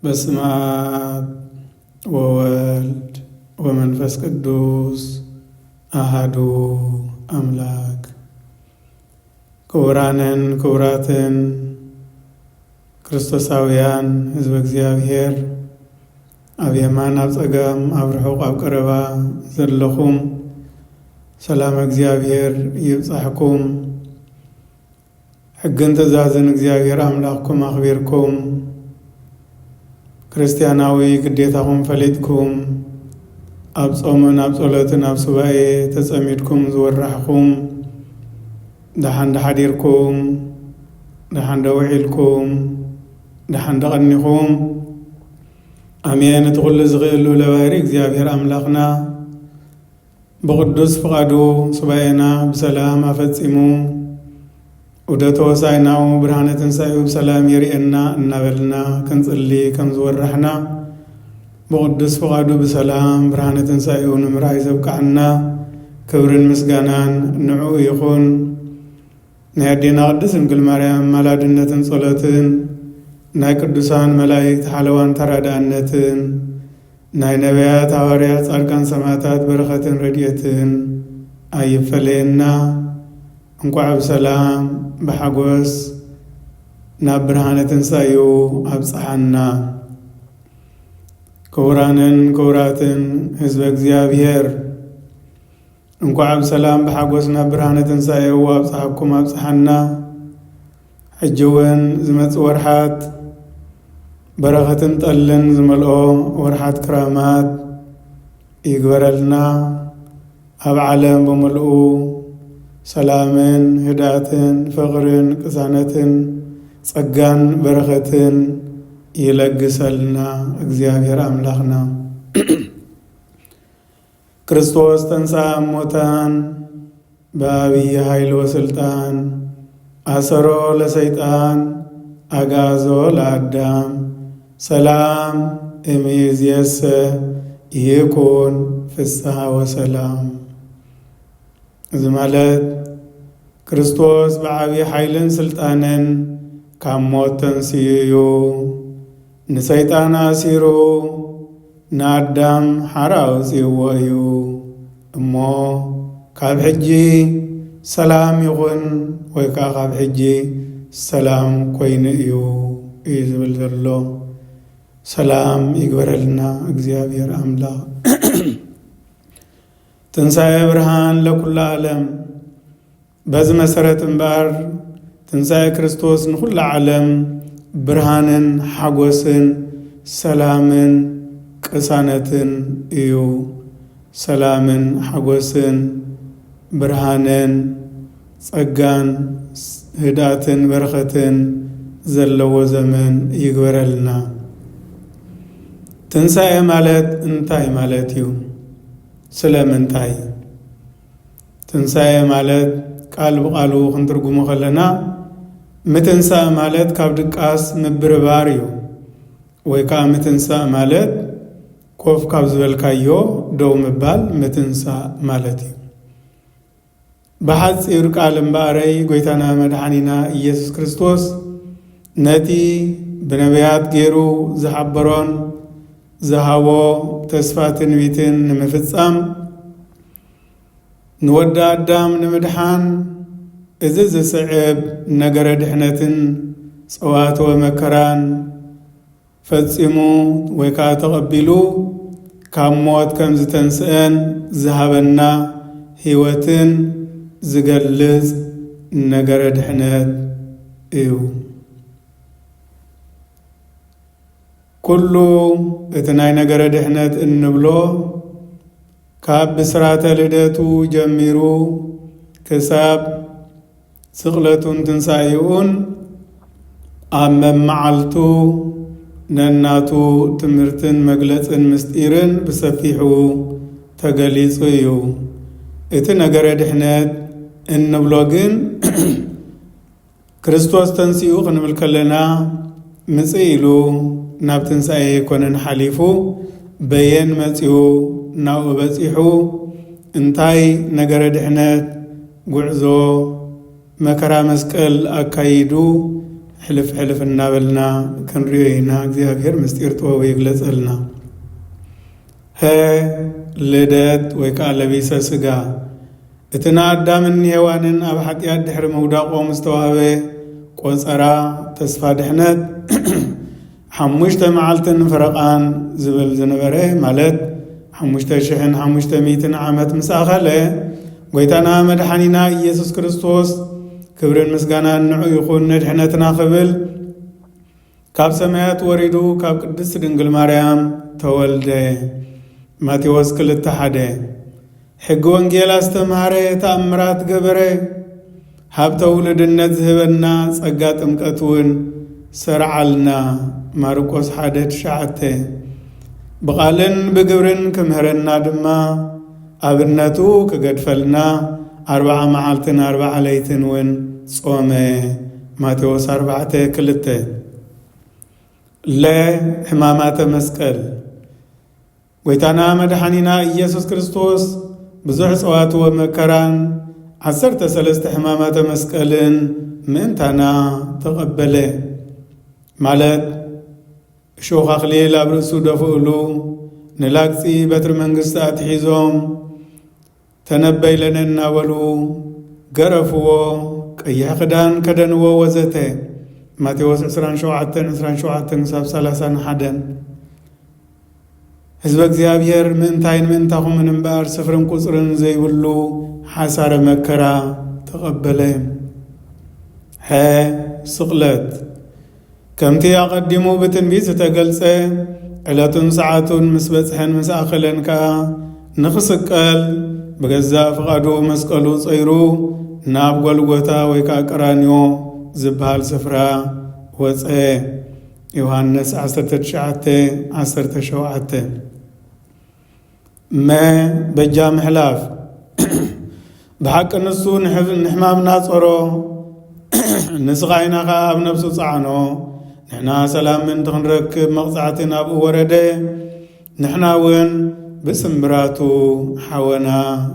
በስመ አብ ወወልድ ወመንፈስ ቅዱስ አሃዱ አምላክ። ክቡራንን ክቡራትን ክርስቶሳውያን ሕዝበ እግዚአብሔር ኣብ የማን ኣብ ጸጋም ኣብ ርሑቕ ኣብ ቀረባ ዘለኹም ሰላም እግዚአብሔር ይብጻሕኩም። ሕግን ትእዛዝን እግዚአብሔር አምላክኩም አኽቢርኩም ክርስቲያናዊ ግዴታኩም ፈሊጥኩም ኣብ ጾምን ኣብ ጸሎትን ኣብ ሱባኤ ተጸሚድኩም ዝወራሕኩም ደሓን ደሓዲርኩም ደሓን ደውዒልኩም ደሓን ደቐኒኹም አሜን። እቲ ኩሉ ዝኽእል ለባህሪ እግዚአብሔር አምላኽና በቅዱስ ፍቃዱ ሱባኤና በሰላም አፈጺሙ ወደቶ ሳይናው ብርሃነ ትንሣኤው በሰላም የሪኤና እናበልና ከንጽሊ ከምዝወራሕና በቅዱስ ፍቃዱ በሰላም ብርሃነ ትንሣኤው ንምርኣይ ዘብቃዕና ክብርን ምስጋናን ንዑ ይኹን። ናይ ኣዴና ቅድስት ድንግል ማርያም ማላድነትን ጸሎትን ናይ ቅዱሳን መላእክት ሓለዋን ተራዳእነትን ናይ ነቢያት ሐዋርያት ጻድቃን ሰማዕታት በረኸትን ረድኤትን ኣይፈለየና። እንኳዕ ብሰላም ብሓጎስ ናብ ብርሃነ ትንሣኤው ኣብጽሓና። ክቡራንን ክቡራትን ሕዝበ እግዚአብሔር እንኳዕ ብሰላም ብሓጎስ ናብ ብርሃነ ትንሣኤው ኣብጽሓኩም ኣብጽሓና። ሕጂ እውን ዝመጽእ ወርሓት በረኸትን ጠልን ዝመልኦ ወርሓት ክራማት ይግበረልና። ኣብ ዓለም ብምልኡ ሰላምን ህዳትን ፍቕርን ቅሳነትን ጸጋን በረኸትን ይለግሰልና እግዚአብሔር አምላኽና። ክርስቶስ ተንሥአ እሙታን በዐቢይ ኃይል ወስልጣን አሰሮ ለሰይጣን አግዓዞ ለአዳም ሰላም እምይእዜሰ ይኩን ፍስሐ ወሰላም። እዚ ማለት ክርስቶስ ብዓብይ ኃይልን ስልጣንን ካብ ሞት ተንሥኡ ንሰይጣን አሲሩ ንአዳም ሓራ አውፂእዎ እዩ እሞ ካብ ሕጂ ሰላም ይኹን ወይ ከዓ ካብ ሕጂ ሰላም ኮይኑ እዩ ዝብል ዘሎ። ሰላም ይግበረልና እግዚአብሔር አምላክ። ትንሣኤ ብርሃን ለኩሉ ዓለም። በዚ መሰረት እምበር ትንሣኤ ክርስቶስ ንኩሉ ዓለም ብርሃንን ሓጎስን ሰላምን ቅሳነትን እዩ። ሰላምን ሓጎስን ብርሃንን ጸጋን ህዳትን በረኸትን ዘለዎ ዘመን ይግበረልና። ትንሣኤ ማለት እንታይ ማለት እዩ? ስለምንታይ? ትንሣኤ ማለት ቃል ብቃሉ ክንትርጉሞ ከለና ምትንሣእ ማለት ካብ ድቃስ ምብርባር እዩ። ወይ ከዓ ምትንሣእ ማለት ኮፍ ካብ ዝበልካዮ ደው ምባል ምትንሣእ ማለት እዩ። ብሓፂር ቃል እምበኣረይ ጎይታና መድሓኒና ኢየሱስ ክርስቶስ ነቲ ብነቢያት ገይሩ ዝሓበሮን ዝሃቦ ተስፋ ትንቢትን ንምፍጻም ንወዲ ኣዳም ንምድሓን እዚ ዝስዕብ ነገረ ድሕነትን ጸዋትወ መከራን ፈጺሙ ወይ ከዓ ተቐቢሉ ካብ ሞት ከም ዝተንስአን ዝሃበና ህይወትን ዝገልጽ ነገረ ድሕነት እዩ። ኩሉ እቲ ናይ ነገረ ድሕነት እንብሎ ካብ ብስራተ ልደቱ ጀሚሩ ክሳብ ስቕለቱን ትንሣኤኡን ኣብ መማዓልቱ ነናቱ ትምህርትን መግለጽን ምስጢርን ብሰፊሑ ተገሊጹ እዩ። እቲ ነገረ ድሕነት እንብሎ ግን ክርስቶስ ተንሥኡ ክንብል ከለና ምጽእ ኢሉ ናብ ትንሣኤ ይኮነን ሓሊፉ በየን መጺኡ ናብኡ በጺሑ እንታይ ነገረ ድሕነት ጉዕዞ መከራ መስቀል አካይዱ حلف النابلنا كنرينا እግዚአብሔር ምስጢር ጥበቡ ይግለጽልና ልደት ወይ ቃል ለቢሰ ስጋ እትና አዳምን ሔዋንን ኣብ ኃጢአት ድሕሪ መውዳቆም ዝተዋህበ ቆፀራ ተስፋ ድሕነት 5 መዓልትን ፍረቓን ዝብል ዝነበረ ማለት 5500 ዓመት ምሳኸለ ጎይታና መድኃኒና ኢየሱስ ክርስቶስ ክብርን ምስጋናን ንዑ ይኹን ንድሕነትና ክብል ካብ ሰማያት ወሪዱ ካብ ቅድስት ድንግል ማርያም ተወልደ ማቴዎስ 2:1 ሕጊ ወንጌል አስተማረ ተአምራት ገበረ ሃብተ ውልድነት ዝህበና ጸጋ ጥምቀት እውን ሰርዓልና ማርቆስ 1:9 በቃልን በግብርን ክምህረና ድማ አብነቱ ከገድፈልና 40 መዓልትን 40 ለይትን ውን ጾመ ማቴዎስ 4:2 ለሕማማተ መስቀል ጎይታና መድኃኒና ኢየሱስ ክርስቶስ ብዙሕ ጽዋት ወመከራን 13 ሕማማተ መስቀልን ምእንታና ተቀበለ ማለት እሾህ አክሊል ኣብ ርእሱ ደፍእሉ ንላግፂ በትሪ መንግስቲ አትሒዞም ተነበይ ለነ እናበሉ ገረፍዎ ቀይሕ ክዳን ከደንዎ ወዘተ ማቴዎስ 27:27-31 ህዝበ እግዚአብሔር ምእንታይን ምእንታኹምን እምበር ስፍርን ቁፅርን ዘይብሉ ሓሳረ መከራ ተቀበለ ስቕለት ከምቲ አቀዲሙ ብትንቢት ዝተገልጸ ዕለቱን ሰዓቱን ምስ በጽሐን ምስ ኣኸለን ከዓ ንኽስቀል በገዛ ፍቃዱ መስቀሉ ጸይሩ ናብ ጎልጎታ ወይ ከዓ ቀራንዮ ዝበሃል ስፍራ ወፀ ዮሐንስ 19:17 በጃ ምሕላፍ ብሓቂ ንሱ ንሕማምና ጸሮ ንስኻይና ከዓ ኣብ ነፍሱ ጻዕኖ ንሕና ሰላምን ትኽንረክብ መቕጻዕትን ኣብኡ ወረደ ንሕና እውን ብስምብራቱ ሓወና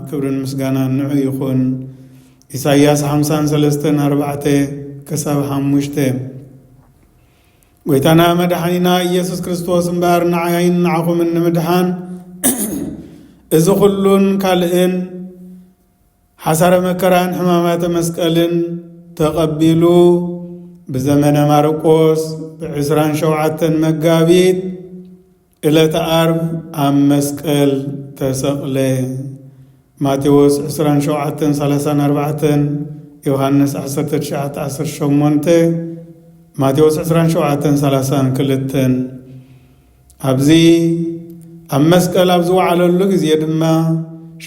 ክብርን ምስጋናን ንዑ ይኹን ኢሳይያስ 53:4-5 ጎይታና መድኃኒና ኢየሱስ ክርስቶስ እምበር ንዓይን ንዓኹምን ንምድሓን እዚ ኩሉን ካልእን ሓሳረ መከራን ሕማማተ መስቀልን ተቐቢሉ بزمن ማርቆስ ب27 መጋቢት ዕለተ ዓርብ ኣብ መስቀል ተሰቕለ ማቴዎስ 27:34 ዮሐንስ 19:18 ማቴዎስ 27:32 ኣብዚ ኣብ መስቀል ኣብ ዝወዓለሉ ጊዜ ድማ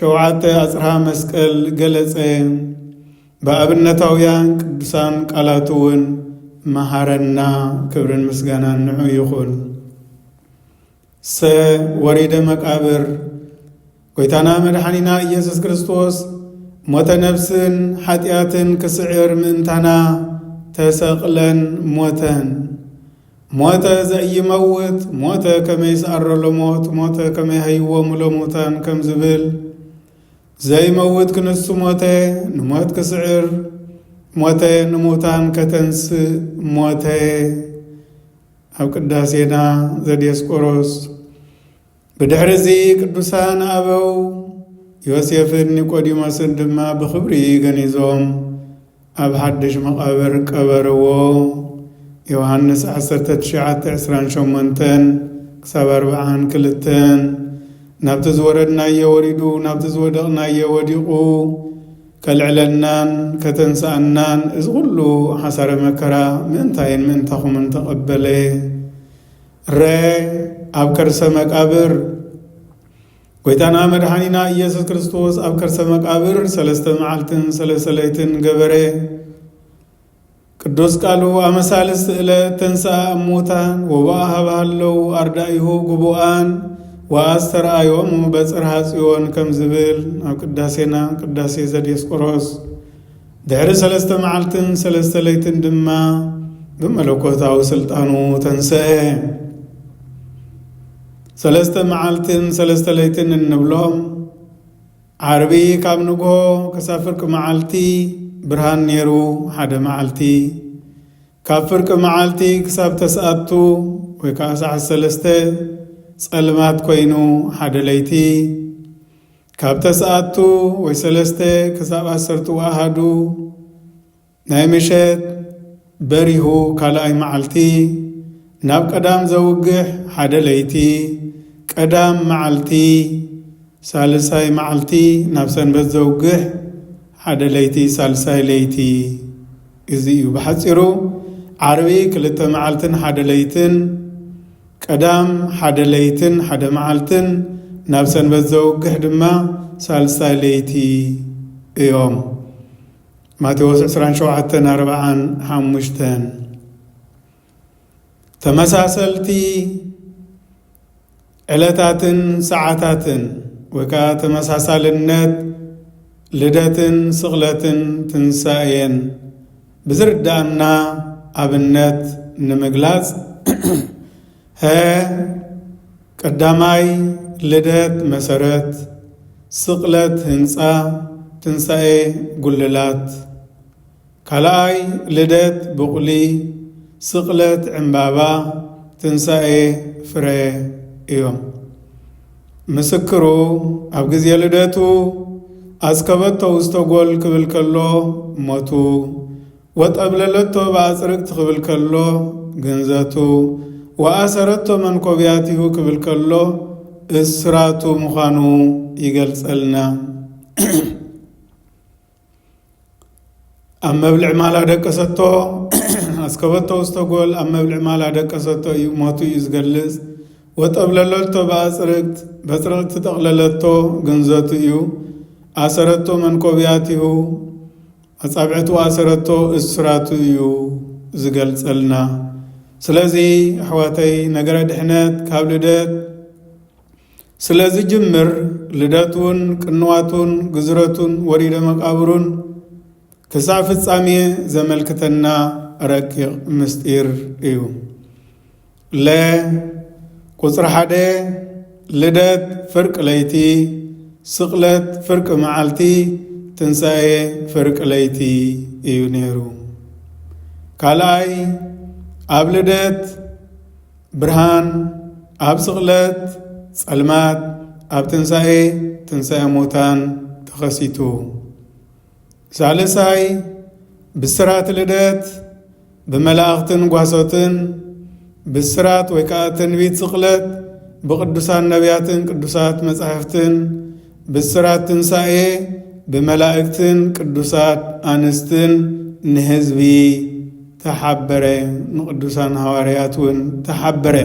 7 ኣጽርሃ መስቀል ገለጸ በአብነታውያን ቅዱሳን ቃላቱውን መሐረና ክብርን ምስጋናን ንዑ ይኹን ወሪደ መቃብር ጎይታና መድኃኒና ኢየሱስ ክርስቶስ ሞተ ነፍስን ኃጢአትን ክስዕር ምእንታና ተሰቕለን ሞተን ሞተ ዘኢይመውት ሞተ ከመይ ይስዓሮ ለሞት ሞተ ከመይ ሃይዎም ለሙታን ከም ዝብል ዘይመውት ክንሱ ሞተ ንሞት ክስዕር ሞተ ንሙታን ከተንስእ ሞተ ኣብ ቅዳሴና ዘዲስቆሮስ ብድሕሪዚ ቅዱሳን ኣበው ዮሴፍን ኒቆዲሞስን ድማ ብኽብሪ ገኒዞም ኣብ ሓድሽ መቃብር ቀበርዎ ዮሐንስ 19:28-42 ናብቲ ዝወረድናየ ወሪዱ ናብቲ ዝወደቕናየ ወዲቑ ከልዕለናን ከተንሳአናን እዚ ኩሉ ሓሳረ መከራ ምእንታይን ምእንታኹምን ተቐበለ ኣብ ከርሰ መቃብር ጎይታና መድኃኒና ኢየሱስ ክርስቶስ ኣብ ከርሰ መቃብር 3 መዓልትን 3 ለይትን ገበረ ቅዱስ ቃሉ ኣመሳልስቲ ዕለት ተንሥአ እሙታን ወበአሃባሃለው ኣርዳኢሁ ጉቡኣን ወአስተርአዮም በጽርሐ ጽዮን ከም ዝብል ኣብ ቅዳሴና ቅዳሴ ዘዲስቆሮስ ድሕሪ 3 መዓልትን 3 ለይትን ድማ ብመለኮታዊ ስልጣኑ ተንሥአ 3 መዓልትን 3 ለይትን እንብሎም ዓርቢ ካብ ንግሆ ክሳብ ፍርቂ መዓልቲ ብርሃን ነይሩ 1 መዓልቲ ካብ ፍርቂ መዓልቲ ክሳብ ተስኣቱ ወይ ከዓ ሰዓት 3 ጸልማት ኮይኑ ሓደ ለይቲ ካብ ተስኣቱ ወይ 3 ክሳብ 10 ወኣሃዱ ናይ ምሸት በሪሁ ካልኣይ መዓልቲ ናብ ቀዳም ዘውግሕ ሓደ ለይቲ ቀዳም መዓልቲ ሳልሳይ መዓልቲ ናብ ሰንበት ዘውግሕ ሓደ ለይቲ ሳልሳይ ለይቲ እዚ እዩ ብሓፂሩ ዓርቢ 2 መዓልትን ሓደ ለይትን ቀዳም ሓደ ለይትን ሓደ መዓልትን ናብ ሰንበት ዘውግሕ ድማ ሳልሳይ ለይቲ እዮም። ማቴዎስ 27:45 ተመሳሰልቲ ዕለታትን ሰዓታትን ወይ ከዓ ተመሳሳልነት ልደትን ስቕለትን ትንሳኤን ብዝርዳእና ኣብነት ንምግላጽ ቀዳማይ ልደት መሰረት፣ ስቕለት ህንፃ፣ ትንሳኤ ጉልላት። ካልኣይ ልደት ብቑሊ፣ ስቕለት ዕምባባ፣ ትንሳኤ ፍረ እዮም። ምስክሩ ኣብ ጊዜ ልደቱ ኣስከበቶ ውስተ ጐል ክብል ከሎ ሞቱ፣ ወጠብለለቶ ብኣጽርቅቲ ክብል ከሎ ግንዘቱ፣ ወኣሰረቶ መንኰብያቲሁ ክብል ከሎ እስራቱ ምዃኑ ይገልጸልና። ኣብ መብልዕ ማላ ደቀሰቶ ኣስከበቶ ውስተ ጐል ኣብ መብልዕ ማላ ደቀሰቶ እዩ ሞቱ እዩ ዝገልጽ። ወጠብለለቶ ብኣጽርቅት በጽርቅቲ ተጠቕለለቶ ግንዘቱ እዩ። ኣሰረቶ መንኰብያቲሁ ኣጻብዕቱ ኣሰረቶ እስራቱ እዩ ዝገልጸልና። ስለዚ ኣሕዋተይ ነገረ ድሕነት ካብ ልደት ስለ ዝጅምር ልደቱን ቅንዋቱን ግዝረቱን ወሪደ መቃብሩን ክሳብ ፍጻሜ ዘመልክተና ረቂቕ ምስጢር እዩ። ቁጽሪ 1 ልደት ፍርቂ ለይቲ፣ ስቕለት ፍርቂ መዓልቲ፣ ትንሳኤ ፍርቂ ለይቲ እዩ ነይሩ። ካልኣይ ኣብ ልደት ብርሃን፣ ኣብ ስቕለት ጸልማት፣ ኣብ ትንሳኤ ትንሳኤ ሙታን ተኸሲቱ። ሳልሳይ ብስራት ልደት ብመላእኽትን ጓሶትን፣ ብስራት ወይ ከዓ ትንቢት ስቕለት ብቅዱሳን ነቢያትን ቅዱሳት መጻሕፍትን፣ ብስራት ትንሳኤ ብመላእክትን ቅዱሳት አንስትን ንህዝቢ ተሓበረ፣ ንቅዱሳን ሐዋርያት እውን ተሓበረ።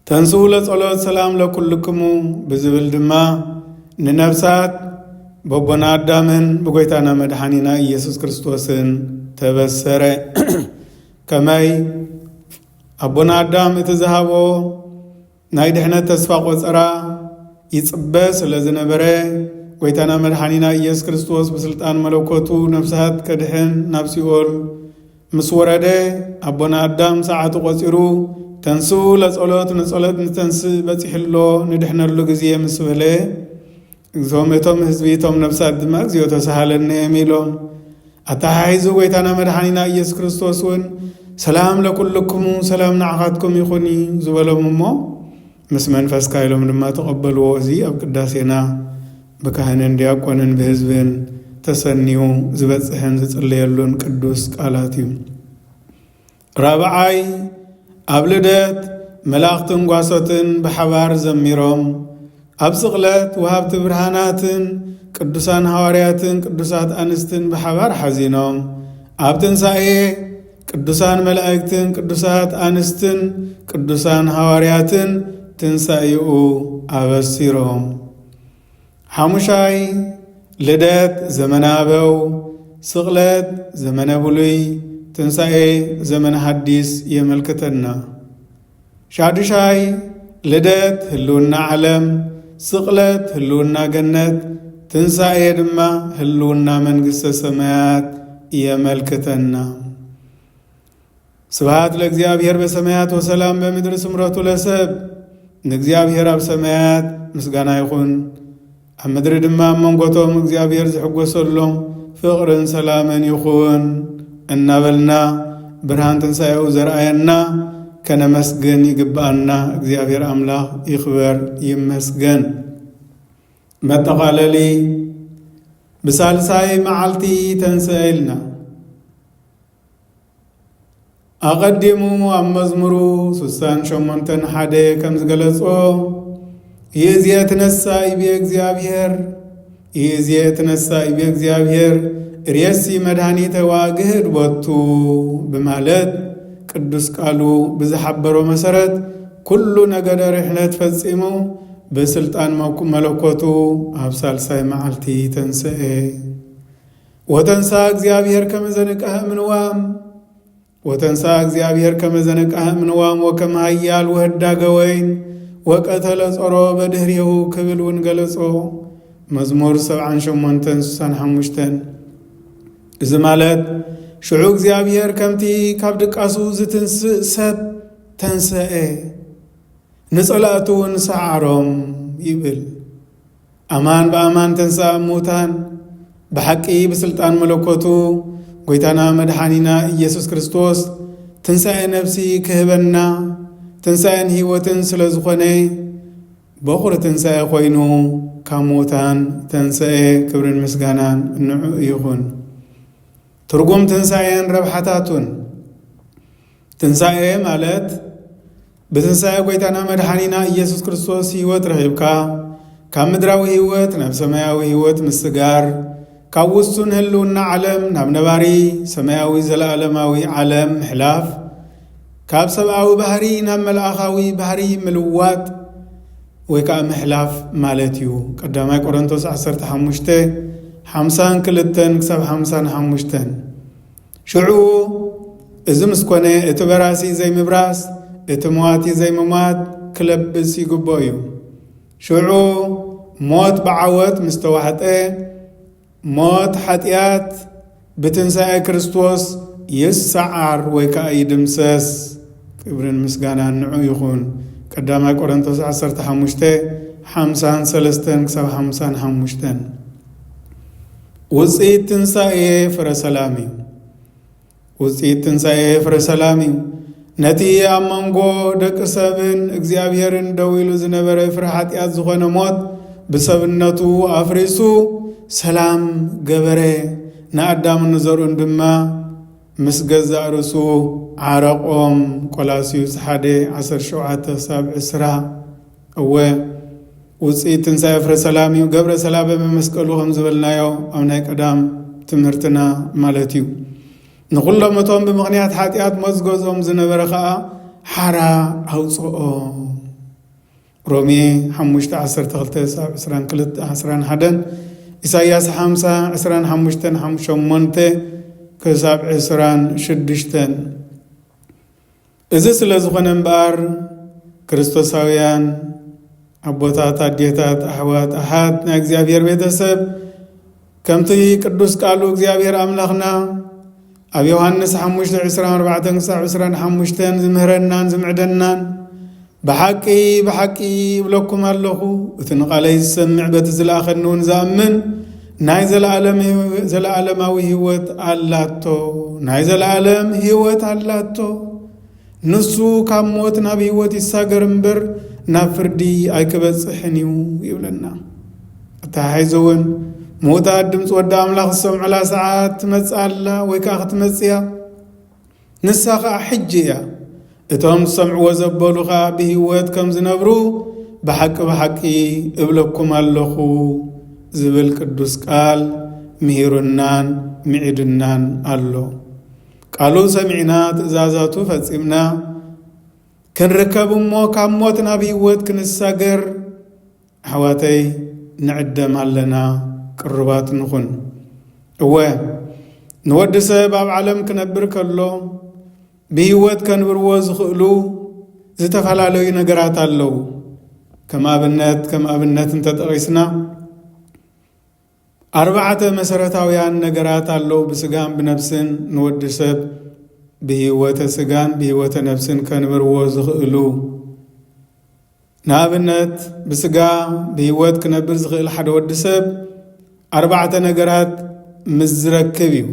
ተንስኡ ለጸሎት ሰላም ለኩልክሙ ብዝብል ድማ ንነፍሳት በቦና አዳምን ብጎይታና መድኃኒና ኢየሱስ ክርስቶስን ተበሰረ። ከመይ አቦና አዳም እትዝሃቦ ናይ ድሕነት ተስፋ ቆጸራ ይጽበ ስለ ዝነበረ ጎይታና መድኃኒና ኢየሱስ ክርስቶስ ብስልጣን መለኮቱ ነፍሳት ከድሕን ናብ ሲኦል ምስ ወረደ አቦና አዳም ሰዓቱ ቆጺሩ ተንስኡ ለጸሎት ንጸሎት ንተንስእ በጺሕሎ ንድሕነሉ ጊዜ ምስ በለ እቶም ህዝቢ እቶም ነፍሳት ድማ እግዚኦ ተሳሃለኒ የሚሎም አታሓሒዙ ጎይታና መድኃኒና ኢየሱስ ክርስቶስ እውን ሰላም ለኩልክሙ ሰላም ንዓኻትኩም ይኹኒ ዝበሎም እሞ ምስ መንፈስካ ኢሎም ድማ ተቐበልዎ። እዚ ኣብ ቅዳሴና ብካህንን ዲያቆንን ብህዝብን ተሰኒዩ ዝበጽሕን ዝጽለየሉን ቅዱስ ቃላት እዩ። ራብዓይ ኣብ ልደት መላእኽትን ጓሶትን ብሓባር ዘሚሮም፣ ኣብ ስቕለት ወሃብቲ ብርሃናትን ቅዱሳን ሐዋርያትን ቅዱሳት አንስትን ብሓባር ሓዚኖም፣ ኣብ ትንሳኤ ቅዱሳን መላእክትን ቅዱሳት አንስትን ቅዱሳን ሐዋርያትን ትንሳኤኡ አበሲሮም። ሐሙሻይ ልደት ዘመነ አበው፣ ስቕለት ዘመነ ብሉይ፣ ትንሳኤ ዘመነ ሐዲስ የመልክተና። ሻድሻይ ልደት ህልውና ዓለም፣ ስቕለት ህልውና ገነት፣ ትንሳኤ ድማ ህልውና መንግሥተ ሰማያት የመልክተና። ስብሃት ለእግዚአብሔር በሰማያት ወሰላም በምድር ስምረቱ ለሰብ። ንእግዚአብሔር ኣብ ሰማያት ምስጋና ይኹን፣ ኣብ ምድሪ ድማ መንጎቶም እግዚአብሔር ዝሕጐሰሎም ፍቕርን ሰላምን ይኹን። እናበልና ብርሃን ትንሣኤው ዘርአየና ከነመስገን ይግባአና እግዚአብሔር አምላኽ ይኽበር ይመስገን። መጠቃለሊ ብሳልሳይ መዓልቲ ተንሥአ ኢልና አቀዲሙ ኣብ መዝሙሩ 68:1 ከም ዝገለጾ ይእዜ ትነሣ ኢብየ እግዚአብሔር ይእዜ ትነሣ ኢብየ እግዚአብሔር ርእሲ መድኃኒተ ዋግህድ ቦቱ በማለት ቅዱስ ቃሉ ብዝሓበሮ መሰረት ኩሉ ነገደ ርሕነት ፈጺሙ በስልጣን መለኮቱ ኣብ ሳልሳይ መዓልቲ ተንሥአ ወተንሣ እግዚአብሔር ከመ ዘንቃህ እምንዋም ወተንሣ እግዚአብሔር ከመ ዘንቃህ እምንዋም ወከመ ኃያል ወህዳገ ወይን ወቀተለ ጾሮ በድህሪሁ ክብል እውን ገለጾ መዝሙር 78:65 እዚ ማለት ሽዑ እግዚአብሔር ከምቲ ካብ ድቃሱ ዝትንስእ ሰብ ተንሥአ ንጸላእቱ እውን ሰዓሮም ይብል። ኣማን ብኣማን ተንሥአ እሙታን ብሓቂ ብስልጣን መለኮቱ ጐይታና መድኃኒና ኢየሱስ ክርስቶስ ትንሣኤ ነፍሲ ክህበና ትንሣኤን ሕይወትን ስለ ዝኾነ በኹሪ ትንሣኤ ኾይኑ ካብ ሙታን ተንሥአ ክብርን ምስጋናን እንዑ ይኹን። ትርጉም ትንሣኤን ረብሓታቱን ትንሣኤ ማለት ብትንሣኤ ጐይታና መድኃኒና ኢየሱስ ክርስቶስ ሕይወት ረኺብካ ካብ ምድራዊ ሕይወት ናብ ሰማያዊ ሕይወት ምስጋር ካብ ውሱን ህልውና ዓለም ናብ ነባሪ ሰማያዊ ዘለዓለማዊ ዓለም ምሕላፍ ካብ ሰብኣዊ ባህሪ ናብ መልኣኻዊ ባህሪ ምልዋጥ ወይ ከዓ ምሕላፍ ማለት እዩ። ቀዳማይ ቆሮንቶስ 15:52-55 ሽዑ እዚ ምስ ኮነ እቲ በራሲ ዘይምብራስ እቲ ሞዋቲ ዘይምሟት ክለብስ ይግባእ እዩ። ሽዑ ሞት ብዓወት ምስ ተዋሕጠ ሞት ሓጢአት ብትንሣኤ ክርስቶስ ይሰዓር ወይ ከዓ ይድምሰስ። ክብርን ምስጋናን ንዑ ይኹን። ቀዳማይ ቆሮንቶስ 15:53-55 ውፅኢት ትንሣኤ ፍረ ሰላም እዩ። ውፅኢት ትንሣኤ ፍረ ሰላም እዩ። ነቲ ኣብ መንጎ ደቂ ሰብን እግዚአብሔርን ደው ኢሉ ዝነበረ ፍረ ኃጢአት ዝኾነ ሞት ብሰብነቱ ኣፍሪሱ ሰላም ገበረ። ንኣዳም ንዘርኡን ድማ ምስ ገዛእ ርእሱ ዓረቆም። ቆላስዩስ 1:17-20 እወ ውፅኢት ትንሣኤ ፍረ ሰላም እዩ። ገብረ ሰላም በመስቀሉ ከም ዝበልናዮ ኣብ ናይ ቀዳም ትምህርትና ማለት እዩ። ንኹሎም እቶም ብምኽንያት ኃጢአት ሞት ዝገዝኦም ዝነበረ ከዓ ሓራ ኣውፅኦ። ሮሜ 5:12-21 ኢሳይያስ 50:25-28-26 እዚ ስለ ዝኾነ እምበኣር ክርስቶሳውያን ኣቦታት፣ ኣዴታት፣ ኣሕዋት፣ ኣሓት ናይ እግዚአብሔር ቤተሰብ ከምቲ ቅዱስ ቃሉ እግዚአብሔር ኣምላኽና ኣብ ዮሐንስ 5:24-25 ዝምህረናን ዝምዕደናን ብሓቂ ብሓቂ ይብለኩም ኣለኹ እቲ ንቓለይ ዝሰምዕ በቲ ዝለኣኸኒ እውን ዝኣምን ናይ ዘለዓለማዊ ሕይወት ኣላቶ ናይ ዘለዓለም ሕይወት ኣላቶ ንሱ ካብ ሞት ናብ ሕይወት ይሳገር እምበር ናብ ፍርዲ ኣይክበጽሕን እዩ ይብለና። እታሓይዞ እውን ሞታት ድምፂ ወዲ ኣምላኽ ዝሰምዑላ ሰዓት ትመጽእ ኣላ ወይ ከዓ ክትመጽእያ ንሳ ከዓ ሕጂ እያ። እቶም ዝሰምዕዎ ዘበሉ ከዓ ብሕይወት ከም ዝነብሩ ብሓቂ ብሓቂ እብለኩም ኣለኹ ዝብል ቅዱስ ቃል ምሂሩናን ምዒድናን ኣሎ። ቃሉ ሰሚዕና ትእዛዛቱ ፈጺምና ክንርከብ እሞ ካብ ሞት ናብ ሕይወት ክንሳገር ኣሕዋተይ ንዕደም ኣለና። ቅርባት ንኹን። እወ ንወዲ ሰብ ኣብ ዓለም ክነብር ከሎ ብሕይወት ከንብርዎ ዝኽእሉ ዝተፈላለዩ ነገራት ኣለዉ። ከም ኣብነት እንተጠቒስና 4 መሰረታውያን ነገራት ኣለዉ ብስጋን ብነፍስን ንወዲ ሰብ ብሕይወተ ስጋን ብሕይወተ ነፍስን ከንብርዎ ዝኽእሉ። ንኣብነት ብስጋ ብሕይወት ክነብር ዝኽእል ሓደ ወዲ ሰብ 4 ነገራት ምስ ዝረክብ እዩ።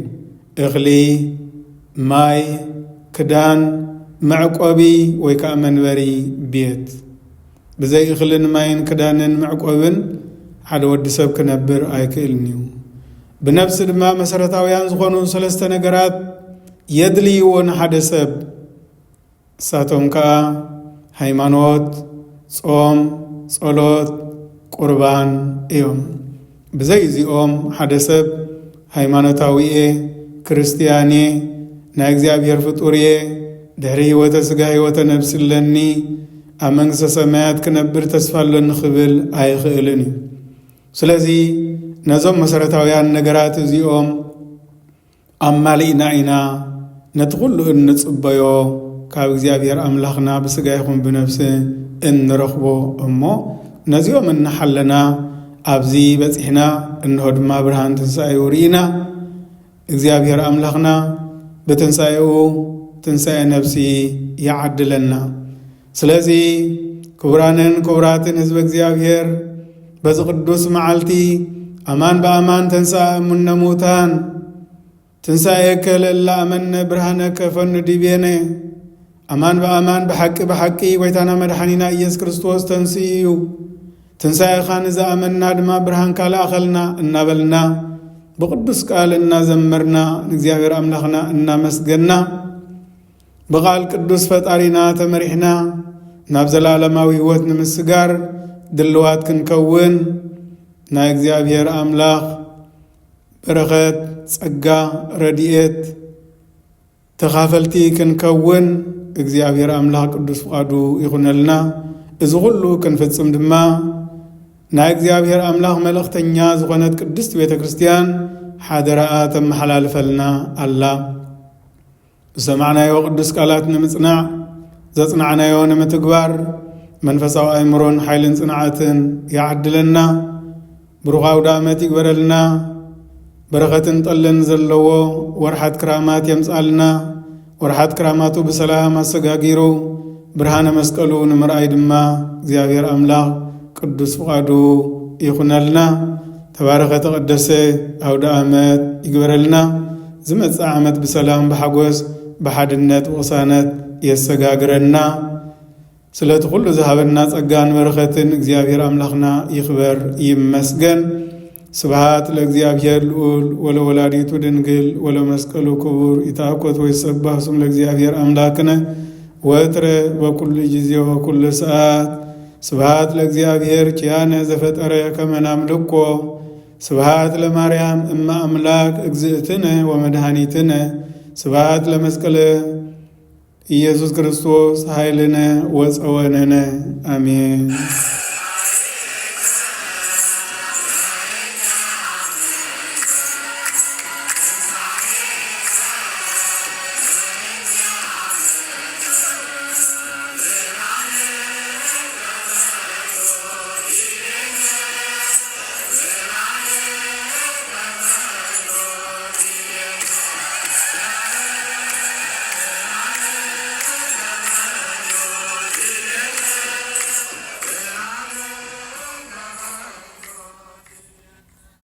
እኽሊ፣ ማይ ክዳን መዕቆቢ ወይ ከዓ መንበሪ ቤት ብዘይ እኽልን ማይን ክዳንን መዕቆብን ሓደ ወዲ ሰብ ክነብር ኣይክእልን እዩ ብነፍሲ ድማ መሰረታውያን ዝኾኑ ሰለስተ ነገራት የድልይዎ ንሓደ ሰብ እሳቶም ከዓ ሃይማኖት ጾም ጸሎት ቁርባን እዮም ብዘይ እዚኦም ሓደ ሰብ ሃይማኖታዊ ክርስቲያን ናይ እግዚአብሔር ፍጡር ድሕሪ ህይወተ ስጋ ህይወተ ነፍሲ ለኒ ኣብ መንግሥተ ሰማያት ክነብር ተስፋ ኣለኒ ክብል ኣይኽእልን እዩ ስለዚ ነዞም መሰረታውያን ነገራት እዚኦም ኣማሊእና ኢና ነቲ ኩሉ እንጽበዮ ካብ እግዚአብሔር ኣምላኽና ብስጋ ይኹን ብነፍሲ እንረኽቦ እሞ ነዚኦም እናሓለና ኣብዚ በፂሕና እንሆ ድማ ብርሃን ትንሣኤው ርኢና እግዚአብሔር ኣምላኽና በትንሣኤው ትንሣኤ ነፍሲ ያዓድለና ስለዚ ክቡራንን ክቡራትን ህዝበ እግዚአብሔር በዚ ቅዱስ መዓልቲ ኣማን በኣማን ተንሣእ እሙነ ሙታን ትንሣኤ ከለላ ኣመነ ብርሃነከ ፈኑ ዲቤነ ኣማን በኣማን ብሓቂ ብሓቂ ጎይታና መድኃኒና ኢየሱስ ክርስቶስ ተንሥኡ ትንሣኤኻ ንዝኣመና ድማ ብርሃን ካልኣኸልና እናበልና ብቅዱስ ቃል እናዘመርና እግዚአብሔር ኣምላኽና እናመስገና በቃል ቅዱስ ፈጣሪና ተመሪሕና ናብ ዘላለማዊ ህይወት ንምስጋር ድልዋት ክንከውን ናይ እግዚአብሔር ኣምላኽ በረኸት ጸጋ ረድኤት ተኻፈልቲ ክንከውን እግዚአብሔር ኣምላኽ ቅዱስ ፍቃዱ ይኹነልና እዚ ሁሉ ክንፍጽም ድማ ናይ እግዚአብሔር ኣምላኽ መልእኽተኛ ዝኾነት ቅድስት ቤተ ክርስቲያን ሓደራኣ ተመሓላልፈልና ኣላ ሰማዕናዮ ቅዱስ ቃላት ንምጽናዕ ዘጽናዕናዮ ንምትግባር መንፈሳዊ ኣእምሮን ሓይልን ጽንዓትን ያዓድለና ብሩኽ ኣውደ ዓመት ይግበረልና በረኸትን ጠልን ዘለዎ ወርሓት ክራማት የምጻልና ወርሓት ክራማቱ ብሰላም አሰጋጊሩ ብርሃነ መስቀሉ ንምርኣይ ድማ እግዚአብሔር ኣምላኽ ቅዱስ ፍቃዱ ይኹነልና ተባረኸ ተቀደሰ ኣውደ ዓመት ይግበረልና ዝመጽእ ዓመት ብሰላም ብሓጎስ በሓድነት ወሳነት የሰጋግረና ስለቲ ኩሉ ዝሃበና ጸጋን በረኸትን እግዚአብሔር ኣምላኽና ይኽበር ይመስገን ስብሃት ለእግዚአብሔር ልዑል ወለወላዲቱ ድንግል ወለመስቀሉ ክቡር ይትአኮት ወይሰባህ ስሙ ለእግዚአብሔር አምላክነ ወትረ በኩሉ ጊዜ ወኩሉ ሰዓት ስብሃት ለእግዚአብሔር ኪያነ ዘፈጠረ ከመ ናምልኮ ስብሃት ለማርያም እመ አምላክ እግዝእትነ ወመድኃኒትነ ስብሃት ለመስቀለ ኢየሱስ ክርስቶስ ኃይልነ ወፀወነነ አሜን።